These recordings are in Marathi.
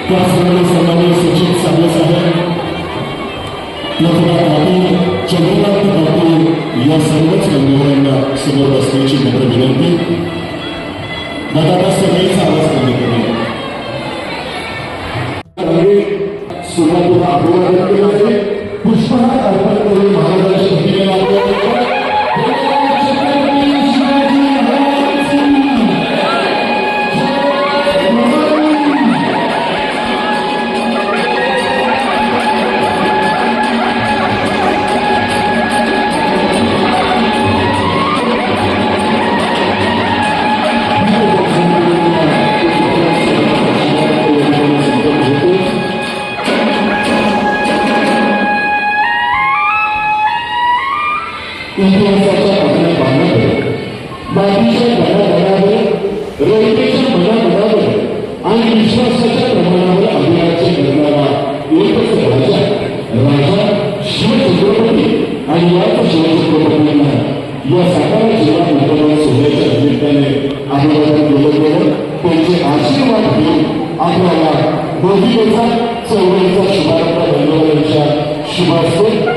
त्याचप्रमाणे सन्माननीय सचिव साहेब साहेब लोकनाथ पाटील, चंद्रकांत पाटील या सर्वच मान्यवरांना समोर बसण्याची नम्र विनंती. दादा सगळेच आवाज कमी करूया. सुरुवातीला अभिवादन केलं आहे. पुष्पहार अर्पण करून महाराजांच्या भूमीला लागलं. इतिहासाच्या आपल्या बाणावर, बाकीच्या गणागणावर, रयतेच्या मनामनावर आणि विश्वासाच्या प्रमाणावर अभियानाचे करणारा एकच राजा, राजा शिवछत्रपती. आणि याच शिवछत्रपतींना या सातारा जिल्हा मतदान सोहळ्याच्या निमित्ताने अभिवादन केलं गेलं. त्यांचे आशीर्वाद घेऊन आपल्याला दोघीचा चळवळीचा शुभारंभ बंधवांच्या शुभास्ते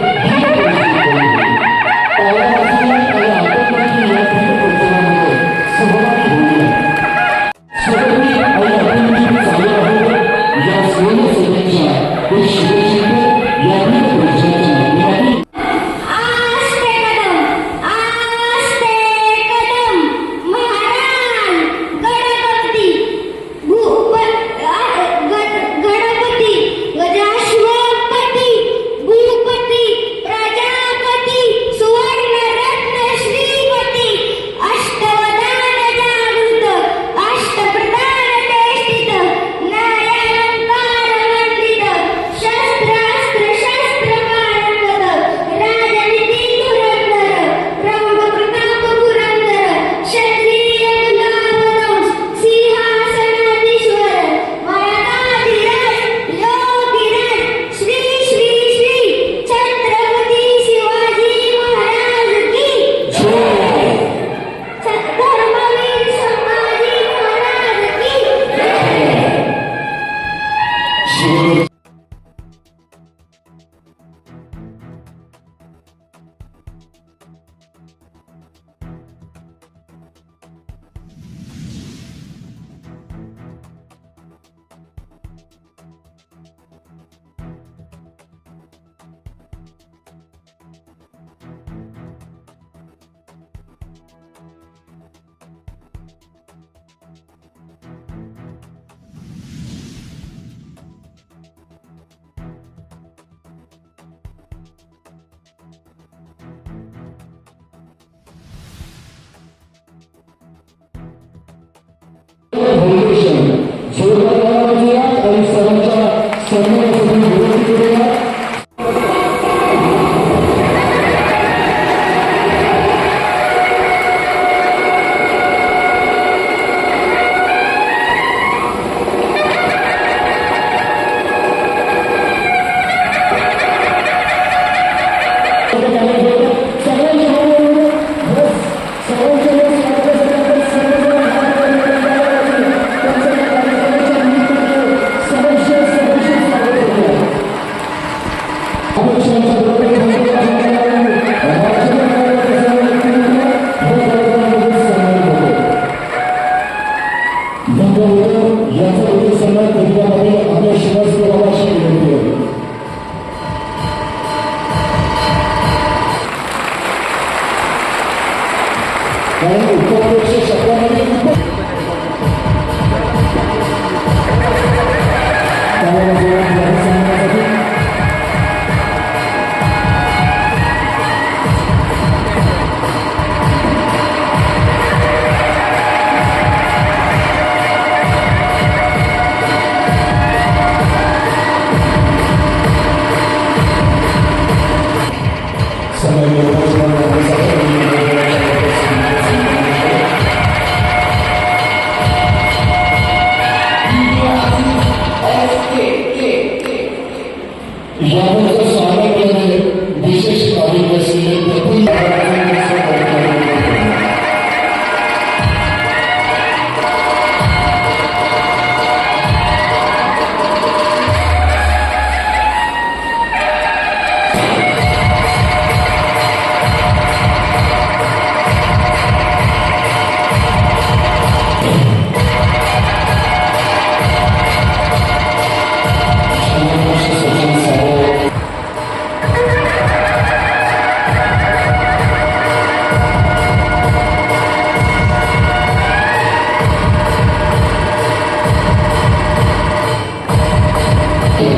स्वागत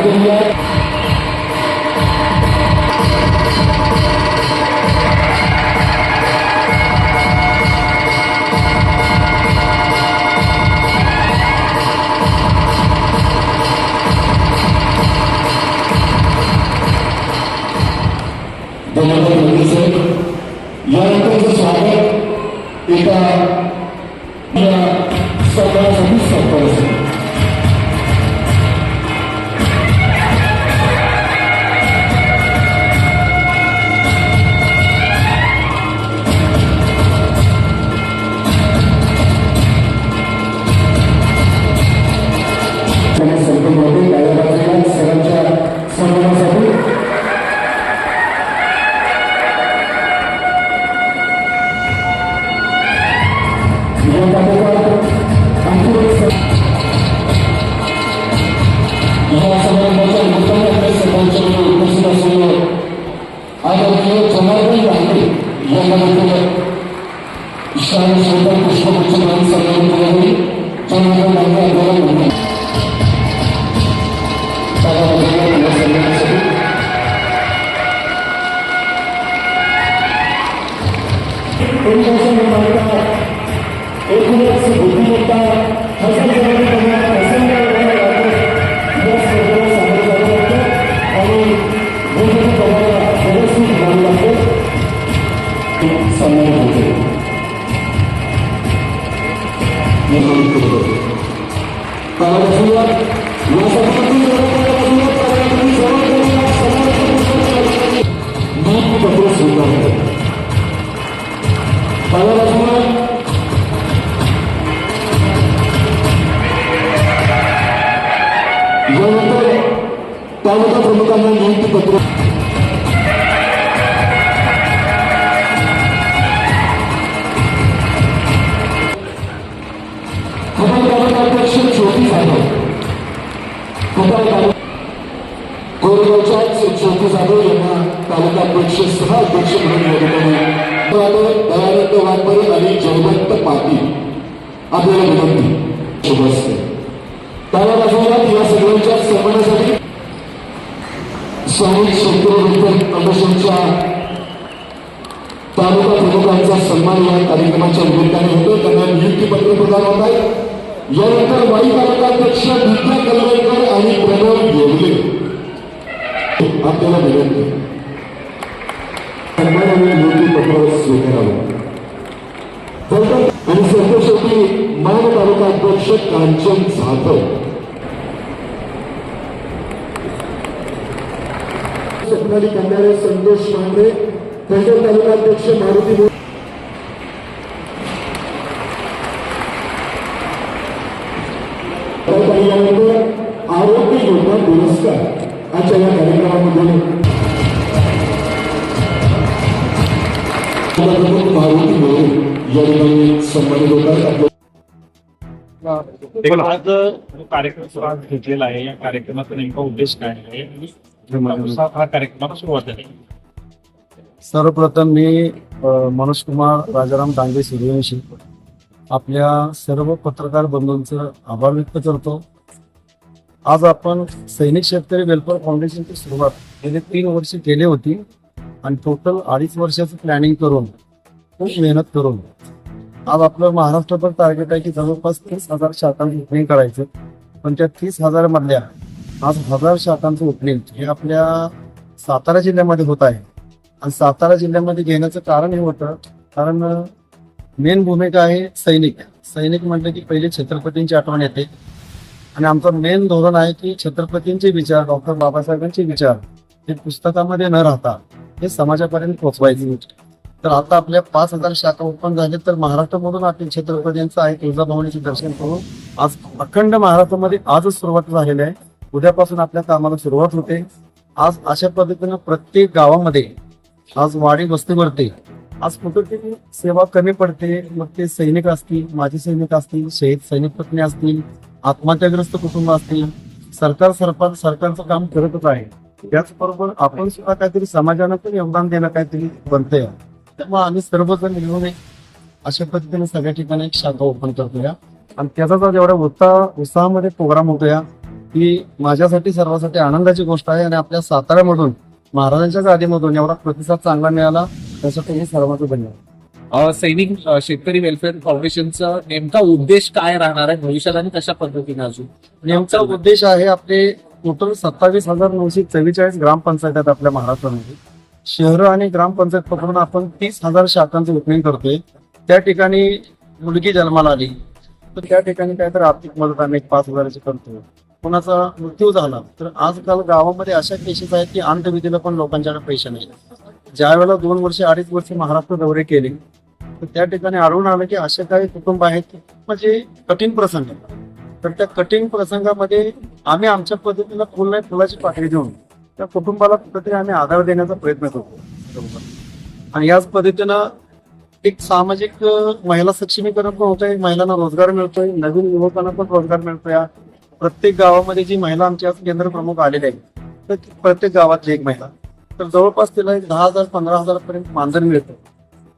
करूया. यानंतरचं स्वागत एका सगळ्यासाठी सत्तर असेल. संपूर्ण डाव्या बाजूला सरांच्या सन्मानासाठी या समारंभाच्या मुख्य सरपंचांनी उपस्थित असलेले आदरणीय जनार्दन राणे यांना शाळा स्वतः पुष्पगुच्छ म्हणून सन्मानित केले होते. जनार्दन राणे आपल्याला म्हणतात एकूणच बुद्धिमत्ता हसन आणि व्यवस्थित व्हावे लागते. सन्मान होते पत्र स्वीकारते. यानंतर तालुका प्रमुखांना नियुक्ती पत्र तालुकाध्यक्ष ज्योती जाधव कोरेगावच्याच ज्योती जाधव यांना तालुकाध्यक्ष सहाध्यक्ष म्हणून निवडून दयानंद वाघमारे आणि जयवंत पाटील आपल्याला विनंती शुभ असते. त्याला या सगळ्यांच्या सन्मानासाठी स्वामी शंकरविठ्ठल फाउंडेशनच्या तालुका प्रमुखांचा सन्मान या कार्यक्रमाच्या निमित्ताने होतो. त्यांना नियुक्तीपत्र प्रदान होत आहे. यानंतर वाई तालुकाध्यक्ष विद्या कलवेकर आणि प्रणव येवले आपल्याला विनंती सन्मानाने नियुक्तीपत्र स्वीकारावं. आणि सर्वशेवटी मान तालुकाध्यक्ष कांचन जाधव स्वप्नाली कंदारे संतोष मांढरे पंढर तालुकाध्यक्ष मारुती आरोग्य योजना पुरस्कार आजच्या या कार्यक्रमामध्ये मारुती मोरे या ठिकाणी सन्मानित होतात. आज कार्यक्रम घेतलेला आहे. या कार्यक्रमाचा नेमका उद्देश काय आहे, हा कार्यक्रमाला सुरुवात आहे. सर्वप्रथम मी मनोज कुमार राजाराम डांगे सूर्यवंशी आपल्या सर्व पत्रकार बंधूंचं आभार व्यक्त करतो. आज आपण सैनिक शेतकरी वेलफेअर फाउंडेशनची सुरुवात गेले 3 वर्ष केली होती आणि टोटल 2.5 वर्षाचं प्लॅनिंग करून खूप मेहनत करून आज आपलं महाराष्ट्रभर टार्गेट आहे की जवळपास 30,000 शाखांचं ओपनिंग करायचं. पण त्या 30,000 मधल्या आज 1000 शाखांचं ओपनिंग हे आपल्या सातारा जिल्ह्यामध्ये होत आहे. आणि सातारा जिल्ह्यामध्ये घेण्याचं कारण हे होतं कारण मेन भूमिका आहे सैनिक. सैनिक म्हटलं की पहिले छत्रपतींची आठवण येते आणि आमचं मेन धोरण आहे की छत्रपतींचे विचार, डॉक्टर बाबासाहेबांचे विचार हे पुस्तकामध्ये न राहता हे समाजापर्यंत पोहोचवायचे. तर आता आपल्या 5,000 शाखा ओपन झाले. तर महाराष्ट्रामधून आपण छत्रपतींचं आहे तुळजाभवानीचे दर्शन करून आज अखंड महाराष्ट्रामध्ये आजच सुरुवात झालेली आहे. उद्यापासून आपल्या कामाला सुरुवात होते. आज अशा पद्धतीनं प्रत्येक गावामध्ये आज वाडी वस्तीवरती आज कुठेतरी सेवा कमी पडते. मग ते सैनिक असतील, माजी सैनिक असतील, शहीद सैनिक पत्नी असतील, आत्महत्याग्रस्त कुटुंब असतील, सरकारचं काम करतच आहे. त्याचबरोबर आपण सुद्धा काहीतरी समाजानं पण योगदान देणं काहीतरी बनतंय. त्यामुळे आम्ही सर्वजण मिळून एक अशा पद्धतीने सगळ्या ठिकाणी एक शाखा ओपन करतोय आणि त्याचा जो जेवढ्या उत्साहामध्ये प्रोग्राम होतोय ही माझ्यासाठी सर्वांसाठी आनंदाची गोष्ट आहे. आणि आपल्या साताऱ्यामधून महाराजांच्या गादीमधून एवढा प्रतिसाद चांगला मिळाला त्यासाठी मी सर्वांचं धन्यवाद. सैनिक शेतकरी वेलफेअर फाउंडेशनचा नेमका उद्देश काय राहणार आहे भविष्यात आणि कशा पद्धतीने अजून? नेमका उद्देश आहे आपले टोटल 27,944 ग्रामपंचायत आहेत आपल्या महाराष्ट्रामध्ये. शहरं आणि ग्रामपंचायत पकडून आपण 30,000 शाखांचं ओपनिंग करतोय. त्या ठिकाणी मुलगी जन्माला आली तर त्या ठिकाणी काहीतरी आर्थिक मदत आम्ही 5,000ची करतोय. कोणाचा मृत्यू झाला तर आजकाल गावामध्ये अशा केसेस आहेत की अंतविधीला पण लोकांच्याकडे पैसे नाही. ज्या वेळेला 2 वर्ष 2.5 वर्ष महाराष्ट्र दौरे केले तर त्या ठिकाणी आढळून आलं की असे काही कुटुंब आहेत म्हणजे कठीण प्रसंग. तर त्या कठीण प्रसंगामध्ये आम्ही आमच्या पद्धतीनं फुल नाही फुलाची पाकळी देऊन त्या कुटुंबाला कुठेतरी आम्ही आधार देण्याचा प्रयत्न करतो. आणि याच पद्धतीनं एक सामाजिक महिला सक्षमीकरण पण होतंय, महिलांना रोजगार मिळतोय, नवीन युवकांना पण रोजगार मिळतोय. प्रत्येक गावामध्ये जी महिला आमच्या केंद्र प्रमुख आलेले आहेत तर प्रत्येक गावातली एक महिला तर जवळपास तिला एक 10,000 15,000 पर्यंत मानधन मिळतं.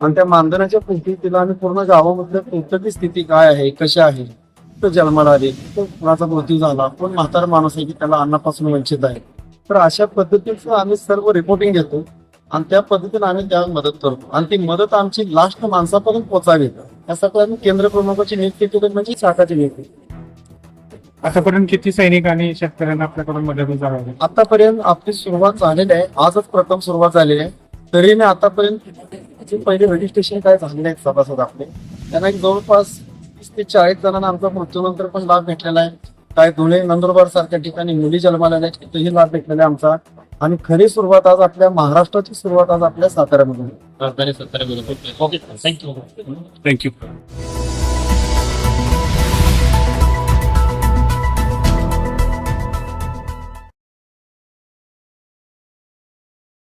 आणि त्या मानधनाच्या पुढे तिला आम्ही पूर्ण गावामधल्या कोणत्याची स्थिती काय आहे कशी आहे तर जन्माला आली तर कुणाचा मृत्यू झाला, कोण म्हातारा माणूस आहे की त्याला अन्नापासून वंचित आहे तर अशा पद्धतीचं आम्ही सर्व रिपोर्टिंग घेतो आणि त्या पद्धतीने आम्ही त्या मदत करतो. आणि ती मदत आमची लास्ट माणसापर्यंत पोहोचावी यासाठी आम्ही केंद्र प्रमुखाची नियुक्ती केली म्हणजे शाखाची नियुक्ती. आतापर्यंत किती सैनिक आणि शेतकऱ्यांना आपल्याकडून मदत झाली? आतापर्यंत आपली सुरुवात झालेली आहे. आजच प्रथम सुरुवात झालेली आहे. तरी मी आतापर्यंत जे पहिले रजिस्ट्रेशन काय झालेले आहेत सभासद आपले त्यांना एक जवळपास 30 ते 40 जणांना आमचा मृत्यूनंतर पण लाभ भेटलेला आहे. काय धुळे नंदुरबार सारख्या ठिकाणी मुली जन्माला आल्या तिथेही लाभ भेटलेला आहे आमचा. आणि खरी सुरुवात आज आपल्या महाराष्ट्राची सुरुवात आज आपल्या साताऱ्यामधून. Okay, thank you.